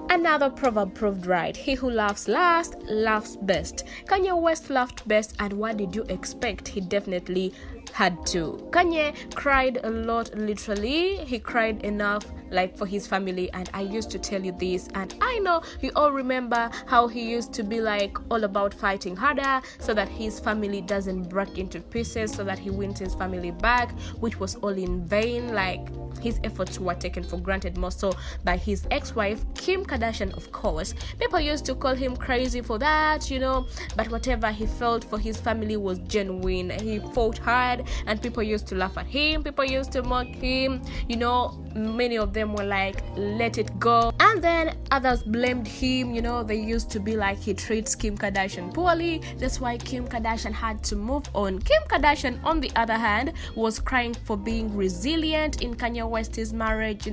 Another proverb proved right. He who laughs last, laughs best. Kanye West laughed best, and what did you expect? He definitely had to. Kanye cried a lot, literally. He cried enough like for his family, and I used to tell you this, and I know you all remember how he used to be like all about fighting harder so that his family doesn't break into pieces, so that he wins his family back, which was all in vain. Like, his efforts were taken for granted, more so by his ex-wife Kim Kardashian. Of course, people used to call him crazy for that, but whatever he felt for his family was genuine. He fought hard, and people used to laugh at him, people used to mock him, many of them were like, let it go, and then others blamed him. They used to be like, he treats Kim Kardashian poorly, that's why Kim Kardashian had to move on. Kim Kardashian, on the other hand, was crying for being resilient in Kanye West's marriage,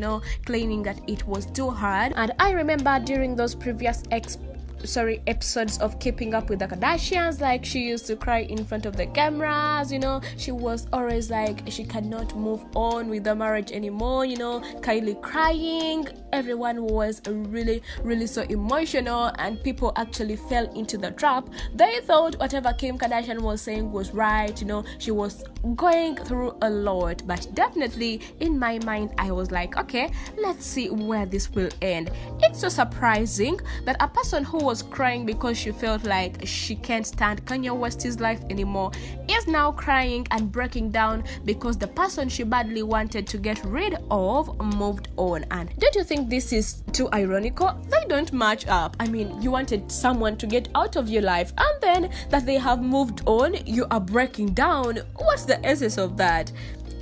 claiming that it was too hard. And I remember during those previous episodes of Keeping Up with the Kardashians, like, she used to cry in front of the cameras. She was always like, she cannot move on with the marriage anymore. Kylie crying, everyone was really, really so emotional, and people actually fell into the trap. They thought whatever Kim Kardashian was saying was right. She was going through a lot, but definitely in my mind I was like, okay, let's see where this will end. It's so surprising that a person who was crying because she felt like she can't stand Kanye West's life anymore is now crying and breaking down because the person she badly wanted to get rid of moved on. And don't you think this is too ironical? They don't match up. I mean, you wanted someone to get out of your life, and then that they have moved on, you are breaking down. What's the essence of that?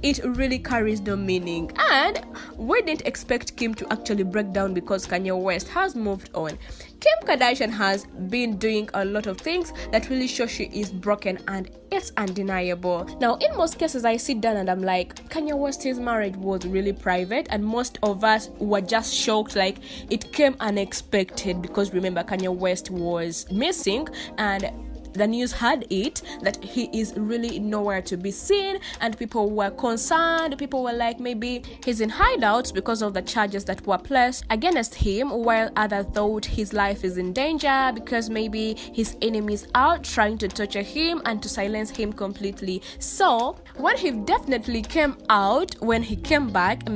It really carries no meaning. And we didn't expect Kim to actually break down because Kanye West has moved on. Kim Kardashian has been doing a lot of things that really show she is broken, and it's undeniable. Now, in most cases, I sit down and I'm like, Kanye West's marriage was really private, and most of us were just shocked, like it came unexpected, because remember, Kanye West was missing, and the news had it that he is really nowhere to be seen, and people were concerned. People were like, maybe he's in hideouts because of the charges that were placed against him, while others thought his life is in danger because maybe his enemies are trying to torture him and to silence him completely. So when he definitely came out, when he came back,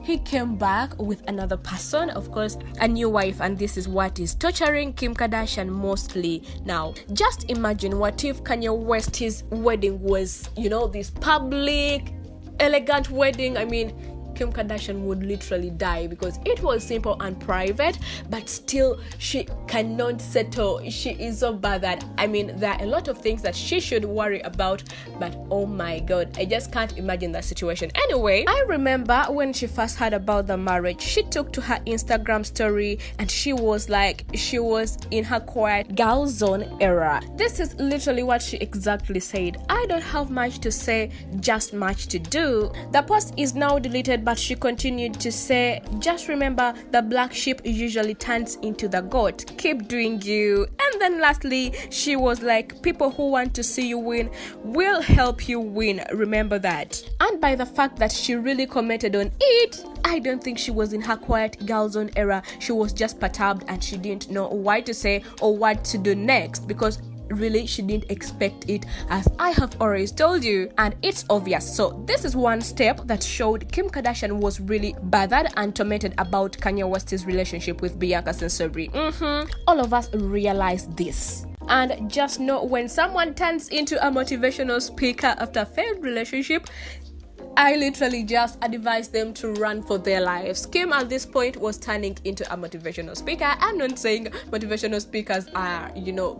he came back with another person, of course, a new wife, and this is what is torturing Kim Kardashian mostly. Now, just imagine, what if Kanye West's wedding was, this public, elegant wedding? Kim Kardashian would literally die because it was simple and private, but still she cannot settle. She is so bothered. There are a lot of things that she should worry about, but oh my god, I just can't imagine that situation. Anyway, I remember when she first heard about the marriage, she took to her Instagram story and she was like, she was in her quiet girl zone era. This is literally what she exactly said. I don't have much to say, just much to do. The post is now deleted, but she continued to say, just remember, the black sheep usually turns into the goat. Keep doing you. And then lastly, she was like, people who want to see you win will help you win. Remember that. And by the fact that she really commented on it, I don't think she was in her quiet girl zone era. She was just perturbed and she didn't know what to say or what to do next, because really she didn't expect it, as I have always told you, and it's obvious. So this is one step that showed Kim Kardashian was really bothered and tormented about Kanye West's relationship with Bianca Censori. All of us realize this. And just know, when someone turns into a motivational speaker after a failed relationship, I literally just advise them to run for their lives. Kim at this point was turning into a motivational speaker. I'm not saying motivational speakers are,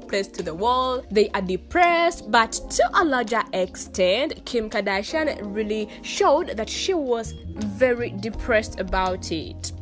placed to the wall. They are depressed, but to a larger extent, Kim Kardashian really showed that she was very depressed about it.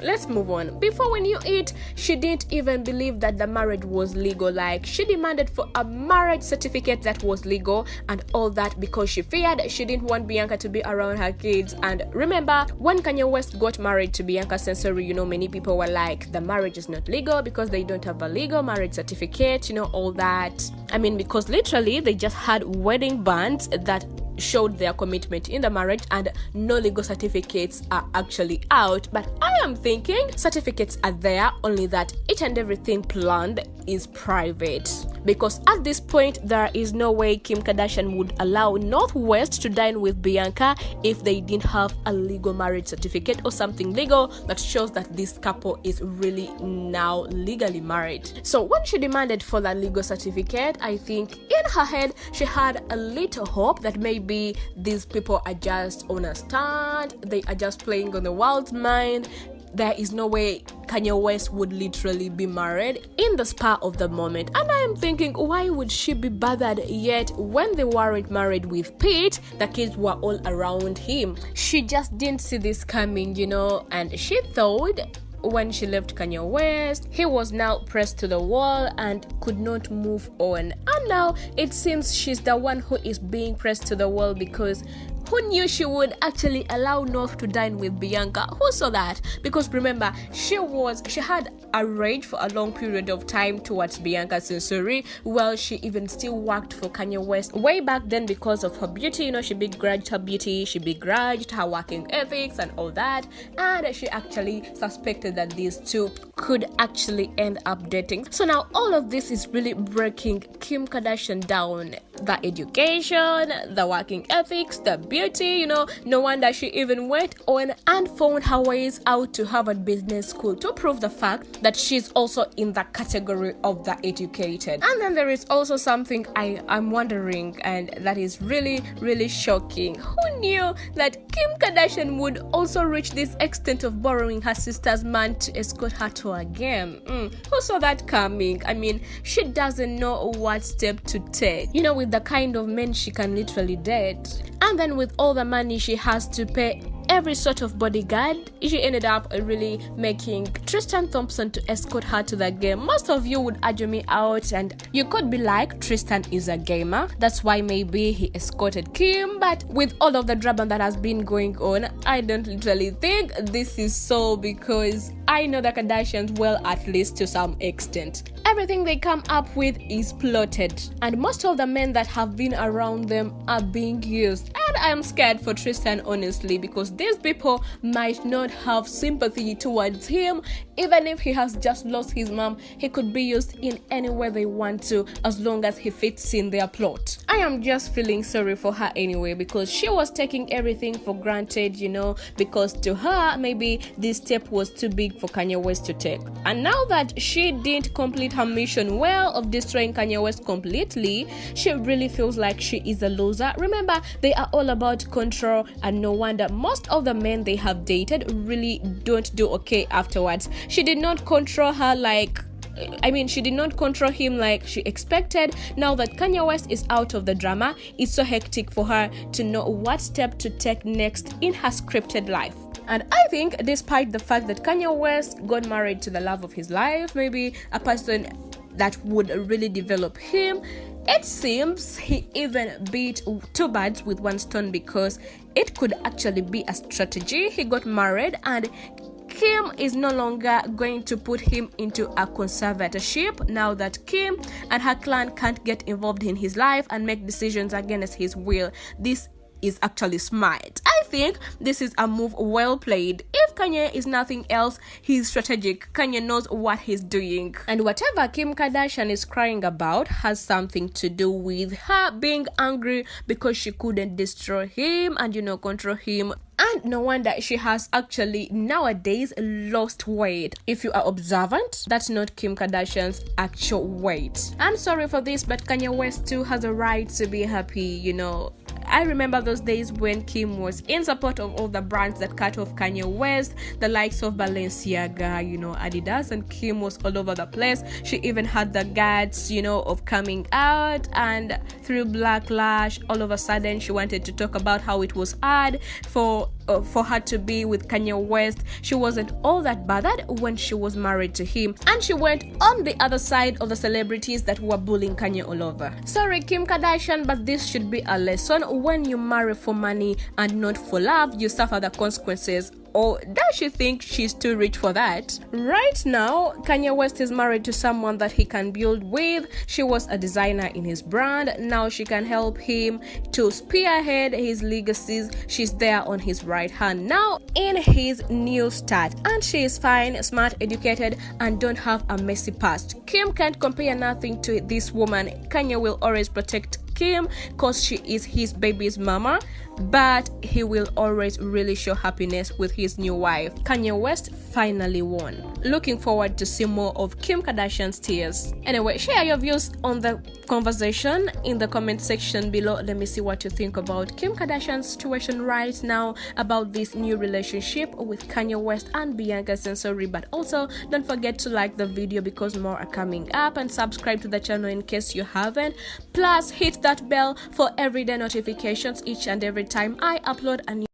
Let's move on. Before we knew it, she didn't even believe that the marriage was legal. Like, she demanded for a marriage certificate that was legal and all that because she feared she didn't want Bianca to be around her kids. And remember, when Kanye West got married to Bianca Censori, many people were like, the marriage is not legal because they don't have a legal marriage certificate, all that. Because literally they just had wedding bands that showed their commitment in the marriage and no legal certificates are actually out. But I am thinking certificates are there, only that each and everything planned is private. Because at this point, there is no way Kim Kardashian would allow North West to dine with Bianca if they didn't have a legal marriage certificate or something legal that shows that this couple is really now legally married. So when she demanded for that legal certificate, I think in her head she had a little hope that maybe these people are just on a stand, they are just playing on the world's mind. There is no way Kanye West would literally be married in the spur of the moment. And I am thinking, why would she be bothered? Yet when they weren't married with Pete, the kids were all around him. She just didn't see this coming, and she thought when she left Kanye West, he was now pressed to the wall and could not move on. And now it seems she's the one who is being pressed to the wall, because who knew she would actually allow North to dine with Bianca? Who saw that? Because remember, she had a rage for a long period of time towards Bianca Censori. Well, she even still worked for Kanye West way back then because of her beauty. She begrudged her beauty, she begrudged her working ethics and all that. And she actually suspected that these two could actually end up dating. So now all of this is really breaking Kim Kardashian down. The education, the working ethics, the beauty, no wonder she even went on and found her ways out to Harvard Business School to prove the fact that she's also in the category of the educated. And then there is also something I'm wondering, and that is really, really shocking. Who knew that Kim Kardashian would also reach this extent of borrowing her sister's man to escort her to a game? Who saw that coming? I mean, she doesn't know what step to take, with the kind of men she can literally date. And then with all the money she has to pay every sort of bodyguard, she ended up really making Tristan Thompson to escort her to the game. Most of you would argue me out, and you could be like, Tristan is a gamer, that's why maybe he escorted Kim. But with all of the drama that has been going on, I don't literally think this is so, because I know the Kardashians well, at least to some extent. Everything they come up with is plotted, and most of the men that have been around them are being used. And I am scared for Tristan, honestly, because these people might not have sympathy towards him. Even if he has just lost his mom, he could be used in any way they want to, as long as he fits in their plot. I am just feeling sorry for her anyway, because she was taking everything for granted, because to her, maybe this step was too big for Kanye West to take. And now that she didn't complete her mission well of destroying Kanye West completely, she really feels like she is a loser. Remember, they are all about control, and no wonder most of the men they have dated really don't do okay afterwards. She did not control her she did not control him like she expected. Now that Kanye West is out of the drama, it's so hectic for her to know what step to take next in her scripted life. And I think despite the fact that Kanye West got married to the love of his life, maybe a person that would really develop him, it seems he even beat two birds with one stone, because it could actually be a strategy. He got married, and Kim is no longer going to put him into a conservatorship now that Kim and her clan can't get involved in his life and make decisions against his will. This is actually smart. I think this is a move well played. If Kanye is nothing else, he's strategic. Kanye knows what he's doing. And whatever Kim Kardashian is crying about has something to do with her being angry because she couldn't destroy him and, control him. And no wonder she has actually nowadays lost weight. If you are observant, that's not Kim Kardashian's actual weight. I'm sorry for this, but Kanye West too has a right to be happy, I remember those days when Kim was in support of all the brands that cut off Kanye West, the likes of Balenciaga, Adidas, and Kim was all over the place. She even had the guts, of coming out, and through backlash, all of a sudden she wanted to talk about how it was hard for her to be with Kanye West. She wasn't all that bothered when she was married to him, and she went on the other side of the celebrities that were bullying Kanye all over. Sorry, Kim Kardashian, but this should be a lesson. When you marry for money and not for love, you suffer the consequences or does she think she's too rich for that? Right now, Kanye West is married to someone that he can build with. She was a designer in his brand. Now she can help him to spearhead his legacies. She's there on his right hand now in his new start, and she is fine, smart, educated, and don't have a messy past. Kim can't compare nothing to this woman. Kanye will always protect Kim because she is his baby's mama, but he will always really show happiness with his new wife. Kanye West finally won. Looking forward to see more of Kim Kardashian's tears. Anyway, share your views on the conversation in the comment section below. Let me see what you think about Kim Kardashian's situation right now, about this new relationship with Kanye West and Bianca Censori. But also don't forget to like the video because more are coming up, and subscribe to the channel in case you haven't. Plus hit that bell for everyday notifications each and every time I upload a new